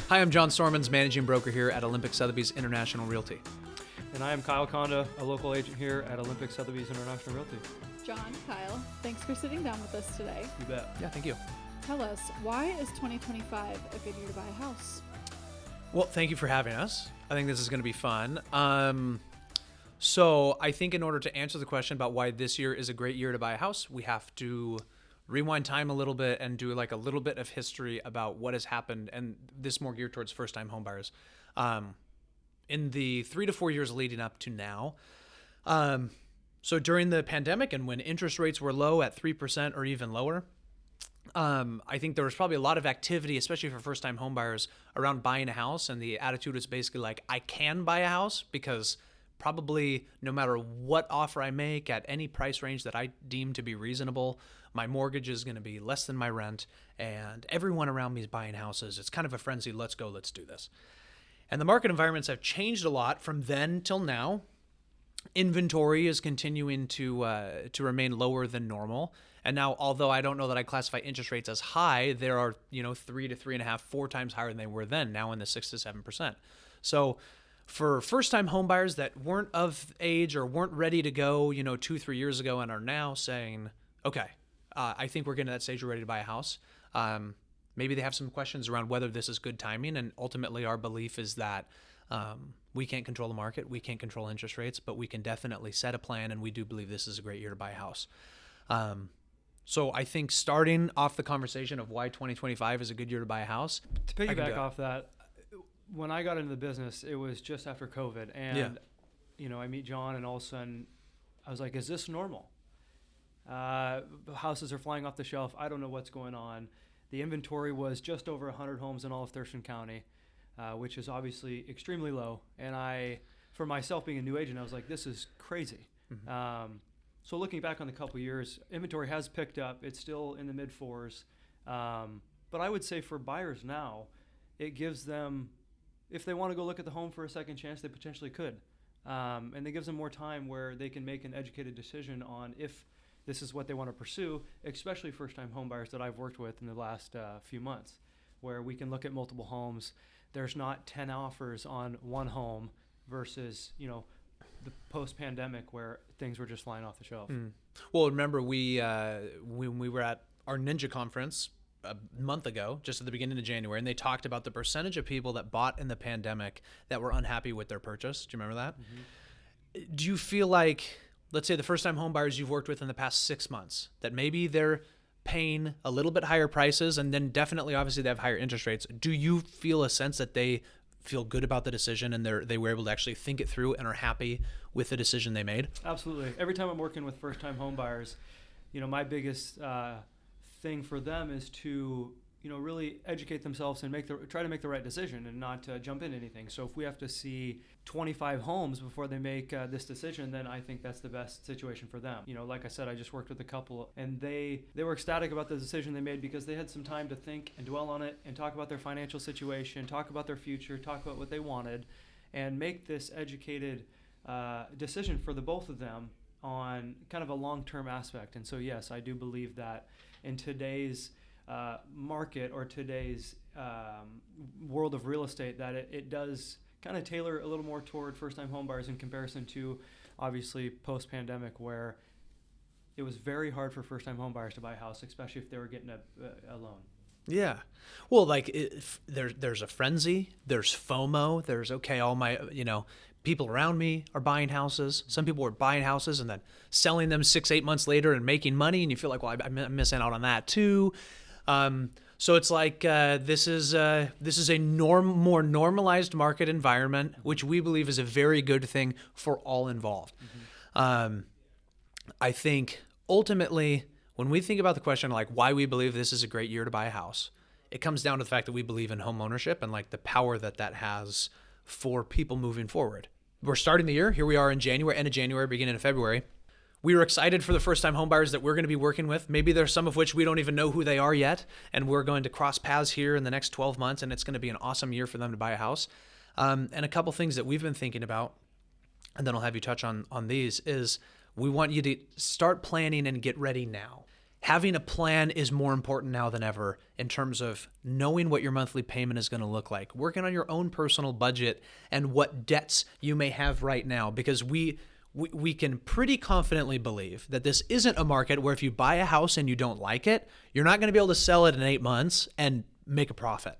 Hi, I'm John Stormans, managing broker here at Sotheby's International Realty. And I am Kyle Kanda, a local agent here at Sotheby's International Realty. John, Kyle, thanks for sitting down with us today. You bet. Yeah, thank you. Tell us, why is 2025 a good year to buy a house? Well, thank you for having us. I think this is going to be fun. So I think in order to answer the question about why this year is a great year to buy a house, we have to rewind time a little bit and do like a little bit of history about what has happened, and this more geared towards first-time homebuyers. In the 3 to 4 years leading up to now, so during the pandemic and when interest rates were low at 3% or even lower, I think there was probably a lot of activity, especially for first-time homebuyers, around buying a house, and the attitude was basically like, I can buy a house because probably no matter what offer I make at any price range that I deem to be reasonable, my mortgage is going to be less than my rent, and everyone around me is buying houses. It's kind of a frenzy. Let's go. Let's do this. And the market environments have changed a lot from then till now. Inventory is continuing to remain lower than normal. And now, although I don't know that I classify interest rates as high, there are 3 to 3.5, 4 times higher than they were then, now in the 6 to 7%. So for first-time homebuyers that weren't of age or weren't ready to go, 2-3 years ago, and are now saying, okay, I think we're getting to that stage, we're ready to buy a house. Maybe they have some questions around whether this is good timing, and ultimately our belief is that we can't control the market, we can't control interest rates, but we can definitely set a plan, and we do believe this is a great year to buy a house. So I think starting off the conversation of why 2025 is a good year to buy a house. To piggyback off that, when I got into the business, it was just after COVID, and I meet John, and all of a sudden I was like, is this normal? Houses are flying off the shelf. I don't know what's going on. The inventory was just over 100 homes in all of Thurston County, which is obviously extremely low. And for myself being a new agent, I was like, this is crazy. Mm-hmm. So looking back on the couple of years, inventory has picked up. It's still in the mid 4s. But I would say for buyers now, it gives them, if they want to go look at the home for a second chance, they potentially could. And it gives them more time where they can make an educated decision on if this is what they want to pursue, especially first-time home buyers that I've worked with in the last few months, where we can look at multiple homes. There's not 10 offers on one home versus, the post-pandemic where things were just flying off the shelf. Well, remember when we were at our Ninja conference a month ago, just at the beginning of January, and they talked about the percentage of people that bought in the pandemic that were unhappy with their purchase. Do you remember that? Mm-hmm. Do you feel like, let's say the first-time home buyers you've worked with in the past 6 months, that maybe they're paying a little bit higher prices, and then definitely, obviously, they have higher interest rates. Do you feel a sense that they feel good about the decision and they were able to actually think it through and are happy with the decision they made? Absolutely. Every time I'm working with first-time home buyers, my biggest thing for them is to really educate themselves and try to make the right decision and not jump into anything. So if we have to see 25 homes before they make this decision, then I think that's the best situation for them. Like I said, I just worked with a couple, and they were ecstatic about the decision they made because they had some time to think and dwell on it and talk about their financial situation, talk about their future, talk about what they wanted, and make this educated decision for the both of them on kind of a long-term aspect. And so yes, I do believe that in today's market or today's world of real estate, that it does kind of tailor a little more toward first-time homebuyers in comparison to obviously post-pandemic, where it was very hard for first-time homebuyers to buy a house, especially if they were getting a loan. Yeah. Well, like there's a frenzy, there's FOMO, there's all my, people around me are buying houses. Some people are buying houses and then selling them 6-8 months later and making money. And you feel like, well, I'm missing out on that too. So it's like this is a more normalized market environment, which we believe is a very good thing for all involved. Mm-hmm. I think ultimately, when we think about the question like why we believe this is a great year to buy a house, it comes down to the fact that we believe in home ownership and like the power that has for people moving forward. We're starting the year. Here we are in January, end of January, beginning of February. We were excited for the first-time homebuyers that we're going to be working with. Maybe there's some of which we don't even know who they are yet, and we're going to cross paths here in the next 12 months, and it's going to be an awesome year for them to buy a house. And a couple things that we've been thinking about, and then I'll have you touch on these, is we want you to start planning and get ready now. having a plan is more important now than ever in terms of knowing what your monthly payment is going to look like, working on your own personal budget and what debts you may have right now, because we can pretty confidently believe that this isn't a market where if you buy a house and you don't like it, you're not going to be able to sell it in 8 months and make a profit.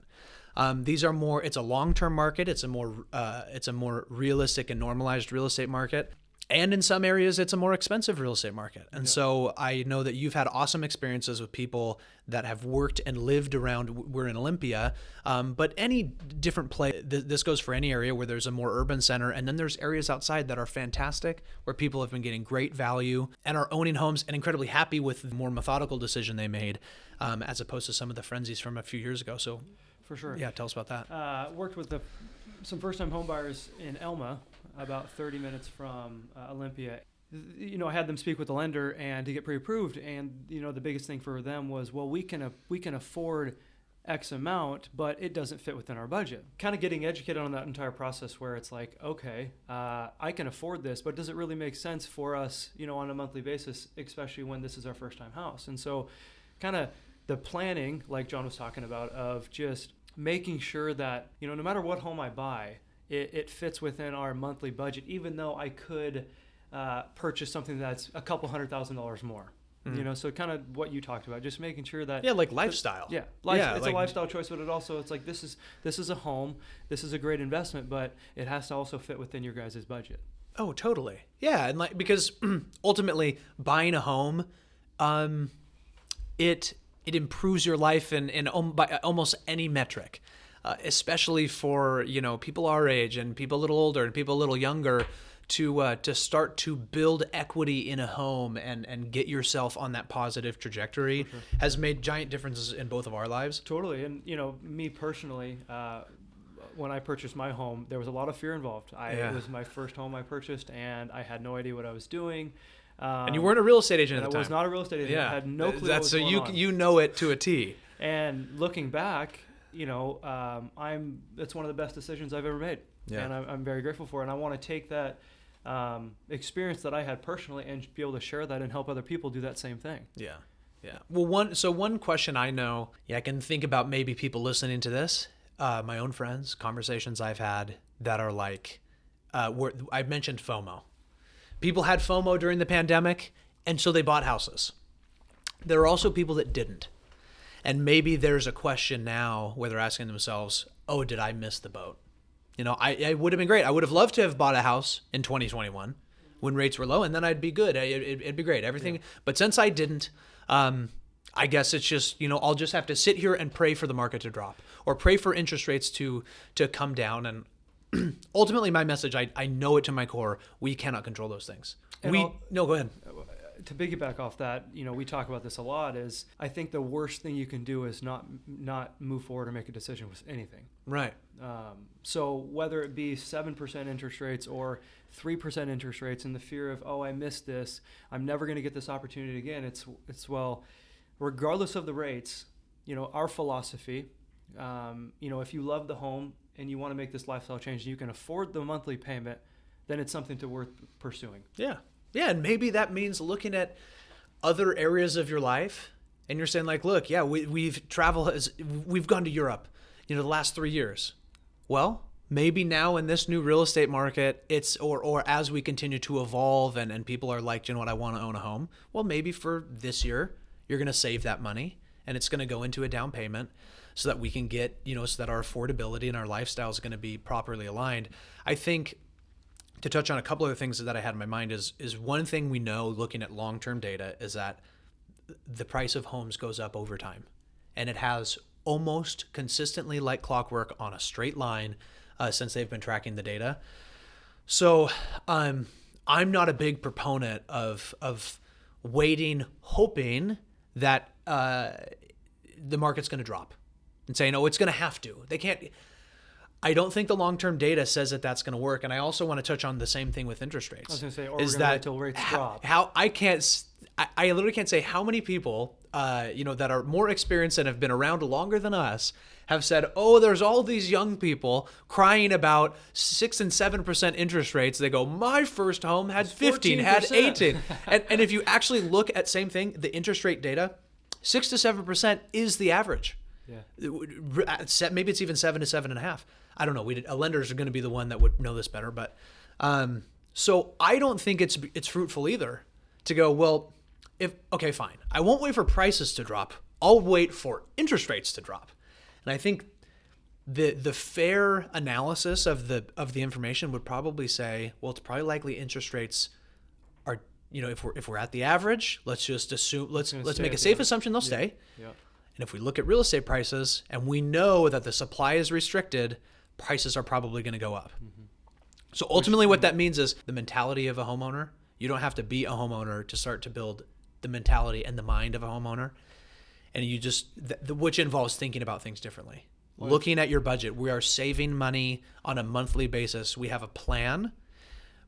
These are more, it's a long-term market. It's a more realistic and normalized real estate market. And in some areas, it's a more expensive real estate market. And so I know that you've had awesome experiences with people that have worked and lived around, we're in Olympia, but any different place, this goes for any area where there's a more urban center. And then there's areas outside that are fantastic, where people have been getting great value and are owning homes and incredibly happy with the more methodical decision they made, as opposed to some of the frenzies from a few years ago. So For sure. yeah, tell us about that. Worked with some first-time homebuyers in Elma, about 30 minutes from Olympia. I had them speak with the lender and to get pre-approved. And, the biggest thing for them was, well, we can afford X amount, but it doesn't fit within our budget. Kind of getting educated on that entire process where it's like, okay, I can afford this, but does it really make sense for us, on a monthly basis, especially when this is our first-time house? And so kind of the planning, like John was talking about, of just making sure that, no matter what home I buy, it fits within our monthly budget, even though I could purchase something that's a couple $100,000 more. So kind of what you talked about, just making sure that Like lifestyle. It's a lifestyle choice, but it's like this is a home, this is a great investment, but it has to also fit within your guys' budget. Oh, totally. Yeah, and because ultimately buying a home, it improves your life by almost any metric. Especially for people our age and people a little older and people a little younger, to start to build equity in a home and get yourself on that positive trajectory has made giant differences in both of our lives. Totally. And me personally, when I purchased my home, there was a lot of fear involved. It was my first home I purchased, and I had no idea what I was doing. And you weren't a real estate agent at the time. I was not a real estate agent. I had no clue what was going on. You know it to a T. And looking back, it's one of the best decisions I've ever made, and I'm very grateful for it. And I want to take that experience that I had personally and be able to share that and help other people do that same thing. Yeah. Well, one question I know, I can think about maybe people listening to this, my own friends, conversations I've had that are like, I've mentioned FOMO. People had FOMO during the pandemic, and so they bought houses. There are also people that didn't. And maybe there's a question now where they're asking themselves, oh, did I miss the boat? I would have been great. I would have loved to have bought a house in 2021 when rates were low, and then I'd be good. It'd be great. Everything. Yeah. But since I didn't, I guess it's just, I'll just have to sit here and pray for the market to drop or pray for interest rates to come down. And ultimately, my message, I know it to my core, we cannot control those things. Go ahead. To piggyback off that, we talk about this a lot, is I think the worst thing you can do is not move forward or make a decision with anything. Right. So whether it be 7% interest rates or 3% interest rates, and the fear of, I missed this, I'm never going to get this opportunity again. It's regardless of the rates, our philosophy, if you love the home and you want to make this lifestyle change and you can afford the monthly payment, then it's something worth pursuing. Yeah. Yeah, and maybe that means looking at other areas of your life, and you're saying like, look, we've traveled, we've gone to Europe, the last 3 years. Well, maybe now in this new real estate market, it's or as we continue to evolve and people are like, I want to own a home. Well, maybe for this year, you're going to save that money and it's going to go into a down payment so that we can get, so that our affordability and our lifestyle is going to be properly aligned. I think, to touch on a couple of things that I had in my mind is one thing we know looking at long-term data is that the price of homes goes up over time, and it has almost consistently like clockwork on a straight line since they've been tracking the data. So I'm not a big proponent of waiting, hoping that the market's going to drop and saying, it's going to have to. They can't. I don't think the long-term data says that that's going to work. And I also want to touch on the same thing with interest rates. I was going to say, or we're going to wait till rates drop. I literally can't say how many people that are more experienced and have been around longer than us have said, oh, there's all these young people crying about 6 and 7% interest rates. They go, my first home had 15, had 18. and if you actually look at same thing, the interest rate data, 6 to 7% is the average. Yeah. Maybe it's even 7 to 7.5. I don't know. Lenders are going to be the one that would know this better, but so I don't think it's fruitful either to go, well, okay, fine. I won't wait for prices to drop. I'll wait for interest rates to drop. And I think the fair analysis of the information would probably say, well, it's probably likely interest rates are, if we're at the average, let's just assume let's make a safe assumption they'll stay. Yeah. And if we look at real estate prices and we know that the supply is restricted, prices are probably going to go up. Mm-hmm. So ultimately what that means is the mentality of a homeowner. You don't have to be a homeowner to start to build the mentality and the mind of a homeowner. And you just, which involves thinking about things differently. Right. Looking at your budget, we are saving money on a monthly basis. We have a plan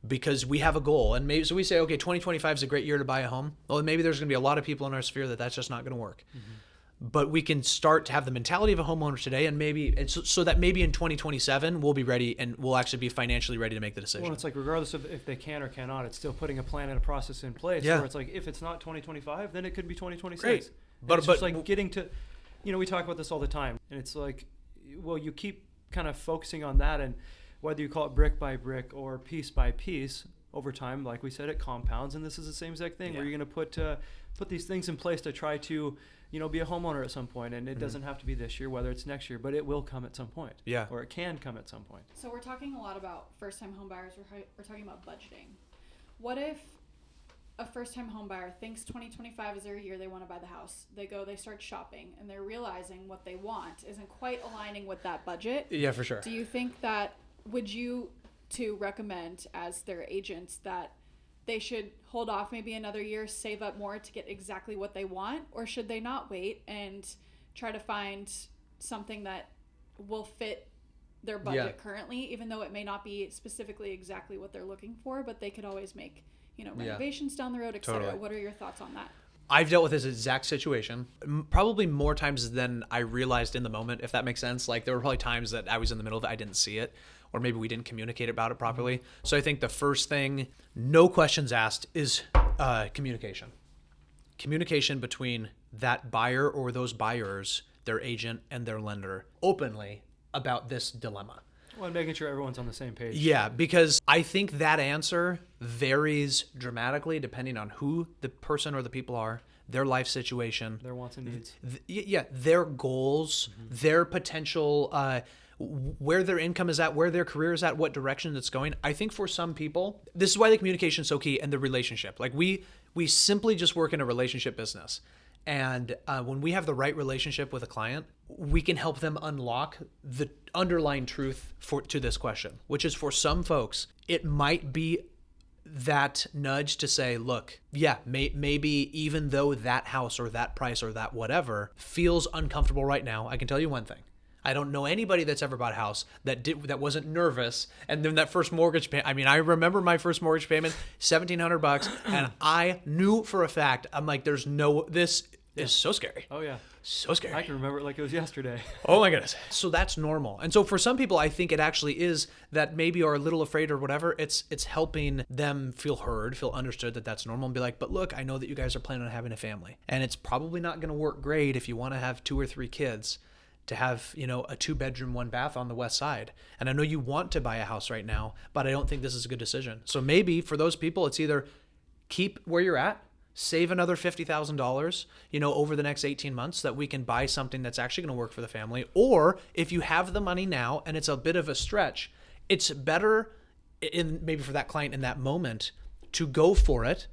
because we have a goal. And maybe, so we say, okay, 2025 is a great year to buy a home. Well, maybe there's going to be a lot of people in our sphere that's just not going to work. Mm-hmm. But we can start to have the mentality of a homeowner today, and so that maybe in 2027 we'll be ready and we'll actually be financially ready to make the decision. Well, it's like regardless of if they can or cannot, it's still putting a plan and a process in place. Yeah. Where it's like if it's not 2025, then it could be 2026. Great. But it's just like getting to, we talk about this all the time, and it's like, well, you keep kind of focusing on that, and whether you call it brick by brick or piece by piece, over time, like we said, it compounds, and this is the same exact thing where you're going to put these things in place to try to be a homeowner at some point, and it doesn't have to be this year, whether it's next year, but it will come at some point. Yeah. Or it can come at some point. So we're talking a lot about first-time home buyers. We're talking about budgeting. What if a first-time home buyer thinks 2025 is their year they want to buy the house? They start shopping, and they're realizing what they want isn't quite aligning with that budget. Yeah, for sure. Do you think that, would you to recommend as their agents that they should hold off maybe another year, save up more to get exactly what they want? Or should they not wait and try to find something that will fit their budget currently, even though it may not be specifically exactly what they're looking for, but they could always make, renovations down the road, et cetera. Totally. What are your thoughts on that? I've dealt with this exact situation probably more times than I realized in the moment, if that makes sense. Like there were probably times that I was in the middle of it, I didn't see it, or maybe we didn't communicate about it properly. So I think the first thing, no questions asked, is communication. Communication between that buyer or those buyers, their agent, and their lender openly about this dilemma. Well, and making sure everyone's on the same page. Yeah, because I think that answer varies dramatically depending on who the person or the people are, their life situation, their wants and needs. Their goals, their potential, where their income is at, where their career is at, what direction it's going. I think for some people, this is why the communication is so key, and the relationship. Like we simply just work in a relationship business. And when we have the right relationship with a client, we can help them unlock the underlying truth to this question, which is for some folks, it might be that nudge to say, look, maybe even though that house or that price or that whatever feels uncomfortable right now, I can tell you one thing. I don't know anybody that's ever bought a house that wasn't nervous. And then that first mortgage payment, I remember my first mortgage payment, $1,700, and I knew for a fact, I'm like, this is so scary. Oh yeah. So scary. I can remember it like it was yesterday. Oh my goodness. So that's normal. And so for some people, I think it actually is that maybe are a little afraid or whatever. It's helping them feel heard, feel understood that that's normal, and be like, but look, I know that you guys are planning on having a family, and it's probably not going to work great if you want to have 2 or 3 kids to have, a 2-bedroom, 1 bath on the west side. And I know you want to buy a house right now, but I don't think this is a good decision. So maybe for those people, it's either keep where you're at, save another $50,000, over the next 18 months that we can buy something that's actually going to work for the family. Or if you have the money now and it's a bit of a stretch, it's better maybe for that client in that moment to go for it,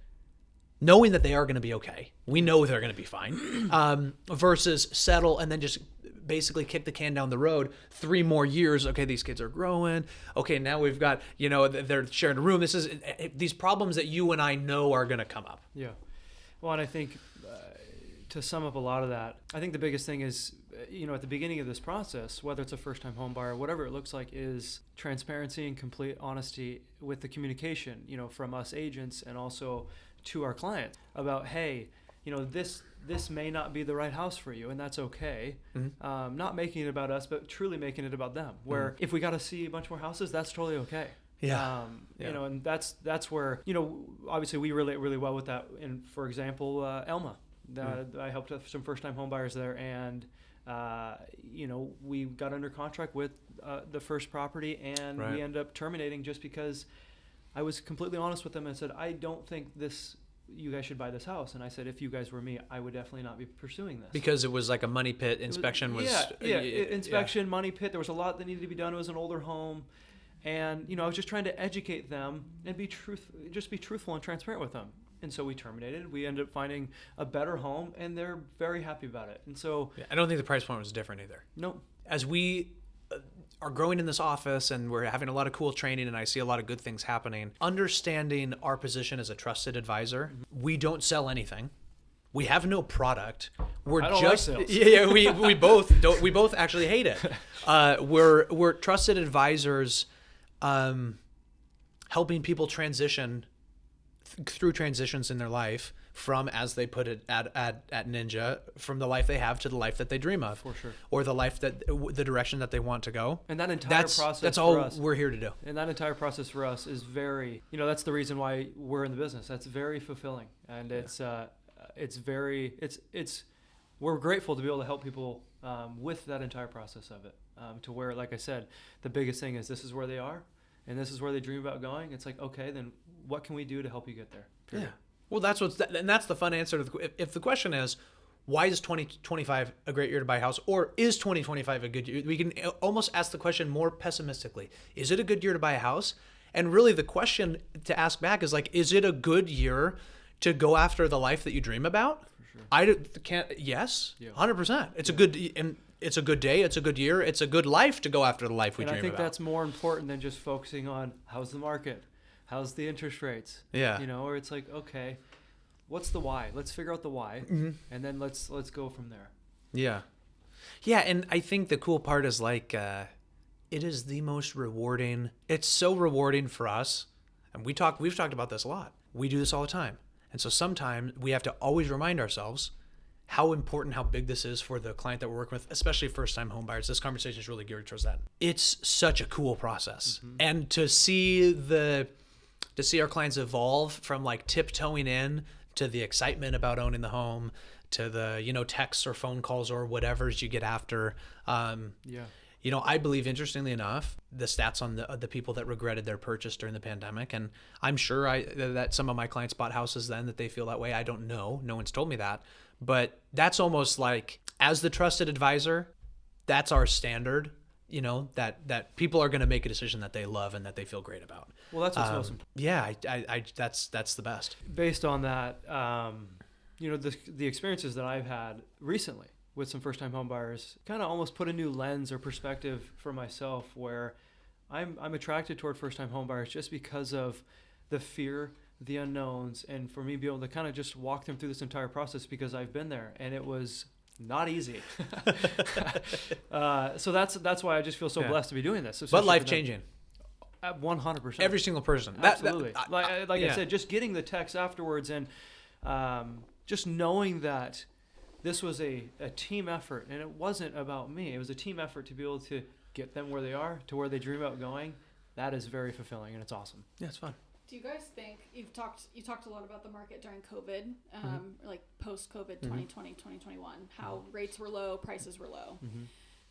knowing that they are going to be okay. We know they're going to be fine, versus settle and then just basically kick the can down the road 3 more years. Okay, these kids are growing. Okay, now we've got, they're sharing a room. This is these problems that you and I know are going to come up. Yeah. Well, and I think to sum up a lot of that, I think the biggest thing is, at the beginning of this process, whether it's a first-time home buyer, whatever it looks like, is transparency and complete honesty with the communication, from us agents and also to our clients about, hey, this may not be the right house for you, and that's okay. Not making it about us, but truly making it about them. Where if we got to see a bunch more houses, that's totally okay. Yeah. And that's where, obviously we relate really well with that. And for example, Elma, I helped with some first-time home buyers there, and we got under contract with the first property, and we ended up terminating just because I was completely honest with them and said, I don't think you guys should buy this house. And I said, if you guys were me, I would definitely not be pursuing this. Because it was like a money pit. Inspection inspection, money pit. There was a lot that needed to be done. It was an older home. And, I was just trying to educate them and be truthful and transparent with them. And so we terminated. We ended up finding a better home, and they're very happy about it. And so I don't think the price point was different either. No. As we are growing in this office and we're having a lot of cool training and I see a lot of good things happening, understanding our position as a trusted advisor, we don't sell anything. We have no product. We're I don't just like sales. Yeah, we both don't. We both actually hate it. We're trusted advisors, helping people transition through transitions in their life from, as they put it at Ninja, from the life they have to the life that they dream of. For sure. Or the life the direction that they want to go. And that entire process that's for all us, we're here to do. And that entire process for us is very, that's the reason why we're in the business. That's very fulfilling. And we're grateful to be able to help people with that entire process of it. To where, like I said, the biggest thing is this is where they are and this is where they dream about going. It's like, okay, then what can we do to help you get there? Period. Yeah. Well, that's the fun answer to if the question is, why is 2025 a great year to buy a house, or is 2025 a good year? We can almost ask the question more pessimistically. Is it a good year to buy a house? And really the question to ask back is like, is it a good year to go after the life that you dream about? For sure. I can't. Yes, 100%. It's a good, and it's a good day. It's a good year. It's a good life to go after the life we dream about. And I think that's more important than just focusing on how's the market, how's the interest rates. Yeah. Or it's like, okay, what's the why? Let's figure out the why, and then let's go from there. Yeah, yeah. And I think the cool part is like, it is the most rewarding. It's so rewarding for us, and we've talked about this a lot. We do this all the time. And so sometimes we have to always remind ourselves how important, how big this is for the client that we're working with, especially first-time home buyers. This conversation is really geared towards that. It's such a cool process. And to see our clients evolve from like tiptoeing in to the excitement about owning the home, to the, texts or phone calls or whatever's you get after. I believe, interestingly enough, the stats on the people that regretted their purchase during the pandemic, and I'm sure that some of my clients bought houses then that they feel that way. I don't know. No one's told me that. But that's almost like, as the trusted advisor, that's our standard, that people are going to make a decision that they love and that they feel great about. Well, that's what's most important. Yeah, that's the best. Based on that, the experiences that I've had recently with some first-time home buyers kind of almost put a new lens or perspective for myself, where I'm attracted toward first-time home buyers just because of the fear, the unknowns, and for me be able to kind of just walk them through this entire process, because I've been there and it was not easy. So that's why I just feel so blessed to be doing this. But life-changing. 100%. Every single person. Absolutely. I said, just getting the text afterwards and just knowing that this was a team effort, and it wasn't about me. It was a team effort to be able to get them where they are, to where they dream about going. That is very fulfilling, and it's awesome. Yeah, it's fun. Do you guys think you talked a lot about the market during COVID, like post-COVID 2020, 2021, how rates were low, prices were low.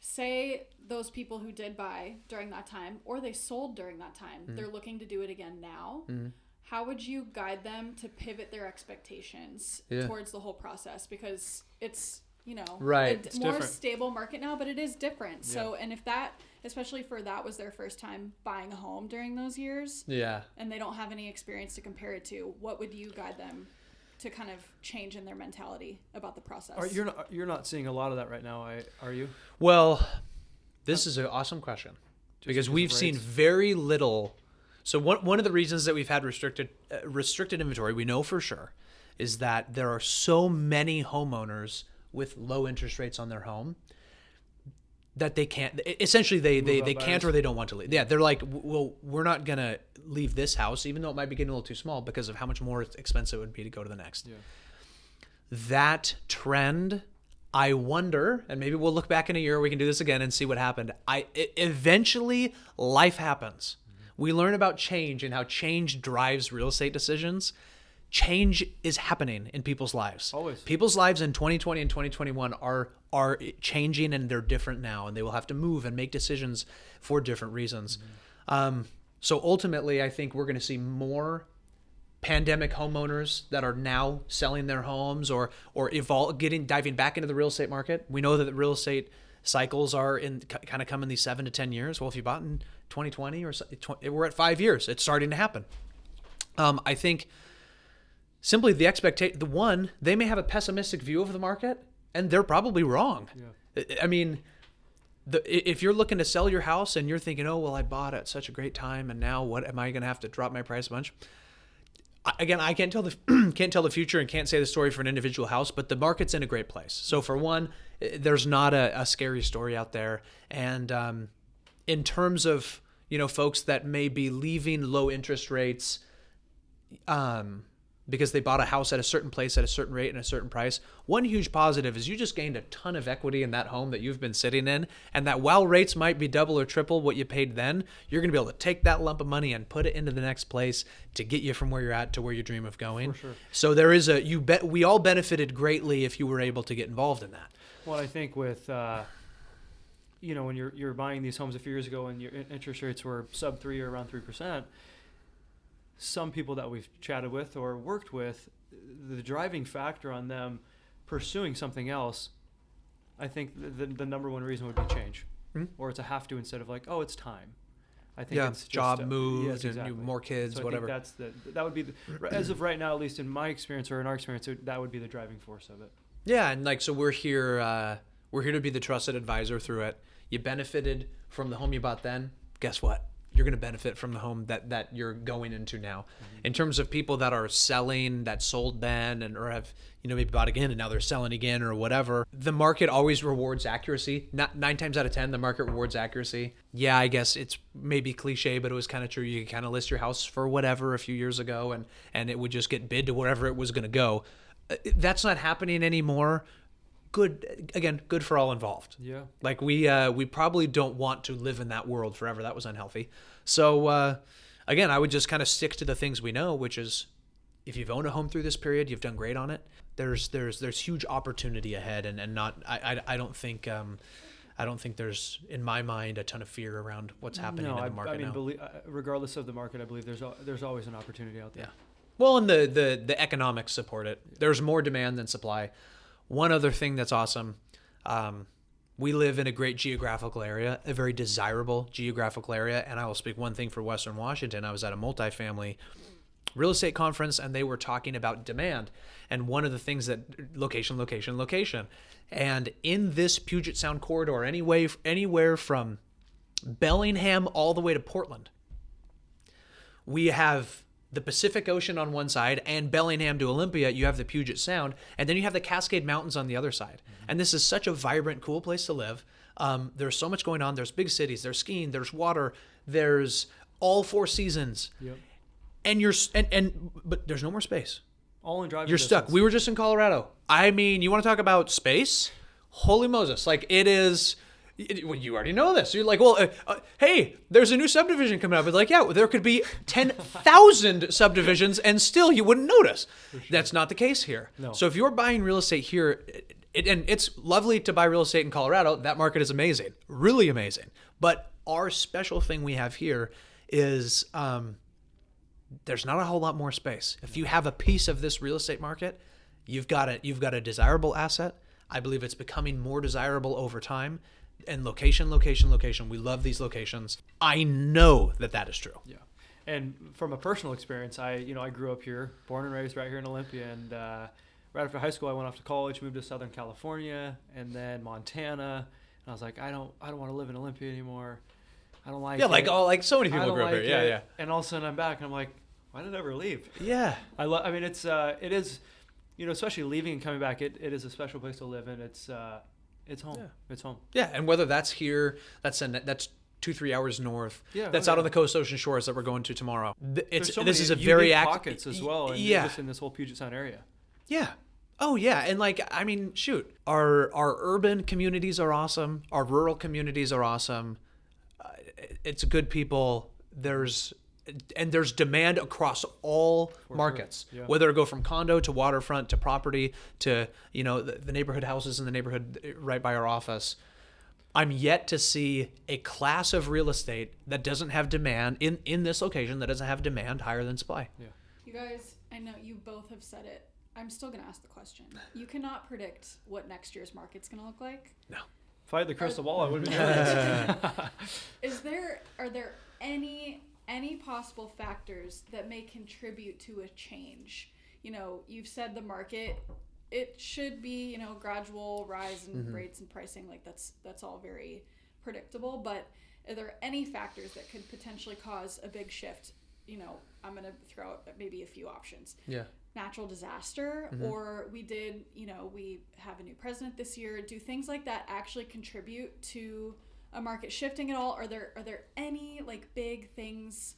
Say those people who did buy during that time, or they sold during that time, they're looking to do it again now. How would you guide them to pivot their expectations towards the whole process? Because it's, right. a more stable market now, but it is different. Yeah. So, and if that, especially for that was their first time buying a home during those years, and they don't have any experience to compare it to, what would you guide them to kind of change in their mentality about the process? You're not seeing a lot of that right now, are you? Well, this is an awesome question, because we've seen very little. So one of the reasons that we've had restricted inventory, we know for sure, is that there are so many homeowners with low interest rates on their home that they can't. Essentially, they can't, or they don't want to leave. Yeah, they're like, well, we're not gonna leave this house, even though it might be getting a little too small, because of how much more expensive it would be to go to the next. Yeah. that trend, I wonder, and maybe we'll look back in a year, we can do this again and see what happened. Eventually, life happens. We learn about change and how change drives real estate decisions. Change is happening in people's lives. Always. People's lives in 2020 and 2021 are changing, and they're different now, and they will have to move and make decisions for different reasons. So ultimately, I think we're going to see more pandemic homeowners that are now selling their homes or diving back into the real estate market. We know that the real estate cycles are kind of come in these 7 to 10 years. Well, if you bought in 2020 we're at 5 years, it's starting to happen. I think simply the expectation, they may have a pessimistic view of the market, and they're probably wrong. Yeah. I mean, if you're looking to sell your house and you're thinking, oh, well, I bought at such a great time, and now what am I going to have to drop my price a bunch? Again, I can't tell the future and can't say the story for an individual house, but the market's in a great place. So for one, there's not a scary story out there. And in terms of, folks that may be leaving low interest rates because they bought a house at a certain place at a certain rate and a certain price, one huge positive is you just gained a ton of equity in that home that you've been sitting in, and that while rates might be double or triple what you paid then, you're going to be able to take that lump of money and put it into the next place to get you from where you're at to where you dream of going. For sure. So there is we all benefited greatly if you were able to get involved in that. Well, I think with when you're buying these homes a few years ago and your interest rates were sub 3 or around 3%, some people that we've chatted with or worked with, the driving factor on them pursuing something else, I think the number one reason would be change, or it's a have to instead of like, oh, it's time. I think it's just job moves, yes, exactly. and more kids, so whatever. I think that would be as of right now, at least in my experience or in our experience, that would be the driving force of it. Yeah, and so we're here to be the trusted advisor through it. You benefited from the home you bought then. Guess what? You're going to benefit from the home that you're going into now. In terms of people that are selling, that sold then, or have maybe bought again and now they're selling again or whatever, the market always rewards accuracy. 9 times out of 10, the market rewards accuracy. Yeah, I guess it's maybe cliche, but it was kind of true. You could kind of list your house for whatever a few years ago, and it would just get bid to wherever it was going to go. That's not happening anymore. Good for all involved. Yeah. Like we probably don't want to live in that world forever. That was unhealthy. So again, I would just kind of stick to the things we know, which is if you've owned a home through this period, you've done great on it. There's huge opportunity ahead, and not I don't think there's, in my mind, a ton of fear around what's happening in the market now. Regardless of the market, I believe there's always an opportunity out there. Yeah. Well, and the economics support it. There's more demand than supply. One other thing that's awesome, we live in a great geographical area, a very desirable geographical area, and I will speak one thing for Western Washington. I was at a multifamily real estate conference, and they were talking about demand, and one of the things that location, and in this Puget Sound corridor, anywhere from Bellingham all the way to Portland, we have the Pacific Ocean on one side, and Bellingham to Olympia, you have the Puget Sound, and then you have the Cascade Mountains on the other side. And this is such a vibrant, cool place to live. There's so much going on. There's big cities. There's skiing. There's water. There's all 4 seasons. Yep. But there's no more space. All in driving You're distance. stuck. We were just in Colorado. I mean, you want to talk about space? Holy Moses! Like it is. Well, you already know this. You're like, well, hey, there's a new subdivision coming up. It's like, yeah, there could be 10,000 subdivisions and still you wouldn't notice. Sure. That's not the case here. No. So if you're buying real estate here, and it's lovely to buy real estate in Colorado, that market is amazing, really amazing. But our special thing we have here is there's not a whole lot more space. If you have a piece of this real estate market, you've got a desirable asset. I believe it's becoming more desirable over time. And location. We love these locations. I know that is true. Yeah. And from a personal experience, I grew up here, born and raised right here in Olympia. And right after high school, I went off to college, moved to Southern California, and then Montana. And I was like, I don't want to live in Olympia anymore. I don't like it. Yeah, like so many people grew up here. Yeah. And all of a sudden I'm back and I'm like, why did I ever leave? Yeah. It is, especially leaving and coming back, it is a special place to live in. It's home. Yeah. It's home. Yeah, and whether that's here, that's 2-3 hours north. Yeah, that's out on the coast ocean shores that we're going to tomorrow. There's so this many is a very pockets as well. And yeah. just in this whole Puget Sound area. Yeah, Oh yeah, and like I mean, shoot, our urban communities are awesome. Our rural communities are awesome. It's good people. There's demand across all markets, sure. Yeah. whether it go from condo to waterfront to property to the neighborhood houses in the neighborhood right by our office. I'm yet to see a class of real estate that doesn't have demand in this location that doesn't have demand higher than supply. Yeah. You guys, I know you both have said it. I'm still going to ask the question. You cannot predict what next year's market's going to look like. No. If I had the crystal ball, I would have been Are there any possible factors that may contribute to a change? You've said the market, it should be, gradual rise in rates and pricing. Like that's all very predictable, but are there any factors that could potentially cause a big shift? I'm going to throw out maybe a few options. Yeah. Natural disaster, or we have a new president this year. Do things like that actually contribute to a market shifting at all? Are there any like big things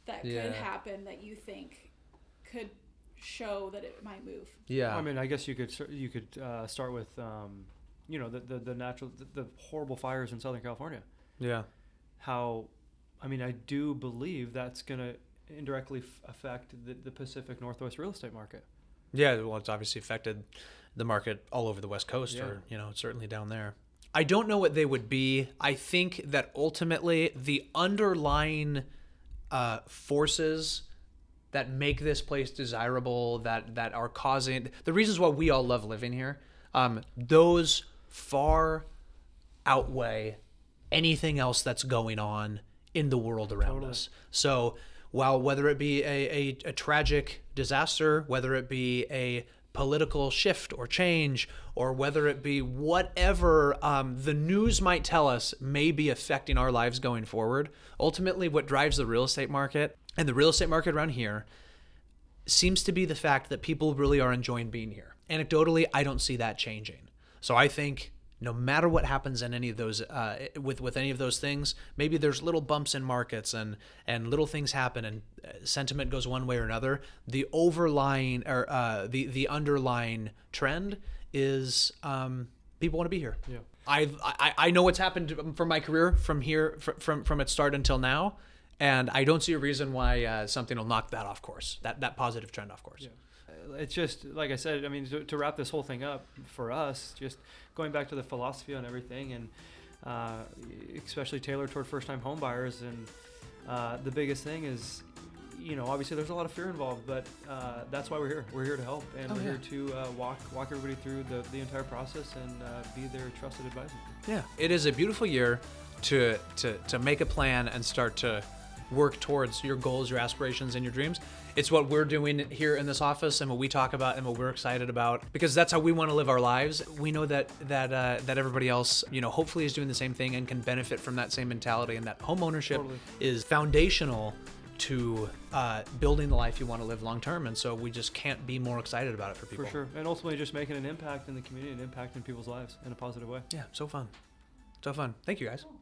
that could happen that you think could show that it might move? Yeah. I mean, I guess you could start with the horrible fires in Southern California. Yeah. I do believe that's going to indirectly affect the Pacific Northwest real estate market. Yeah, well, it's obviously affected the market all over the West Coast, or certainly down there. I don't know what they would be. I think that ultimately the underlying forces that make this place desirable, that are causing the reasons why we all love living here, those far outweigh anything else that's going on in the world around us. So while whether it be a tragic disaster, whether it be a political shift or change, or whether it be whatever the news might tell us may be affecting our lives going forward, ultimately what drives the real estate market and the real estate market around here seems to be the fact that people really are enjoying being here. Anecdotally, I don't see that changing. So I think no matter what happens in any of those, with any of those things, maybe there's little bumps in markets and little things happen and sentiment goes one way or another. The overlying or the underlying trend is people want to be here. Yeah. I know what's happened from my career from here from its start until now, and I don't see a reason why something will knock that off course. That positive trend off course. Yeah. It's just, like I said, I mean, to wrap this whole thing up for us, just going back to the philosophy on everything, and especially tailored toward first-time home buyers. And the biggest thing is, obviously there's a lot of fear involved, but that's why we're here. We're here to help, and we're here to walk everybody through the entire process and be their trusted advisor. Yeah, it is a beautiful year to make a plan and start to work towards your goals, your aspirations, and your dreams. It's what we're doing here in this office and what we talk about and what we're excited about, because that's how we want to live our lives. We know that everybody else, hopefully is doing the same thing and can benefit from that same mentality, and that home ownership is foundational to building the life you want to live long term. And so we just can't be more excited about it for people. For sure. And ultimately just making an impact in the community and impact in people's lives in a positive way. Yeah, so fun. So fun. Thank you, guys.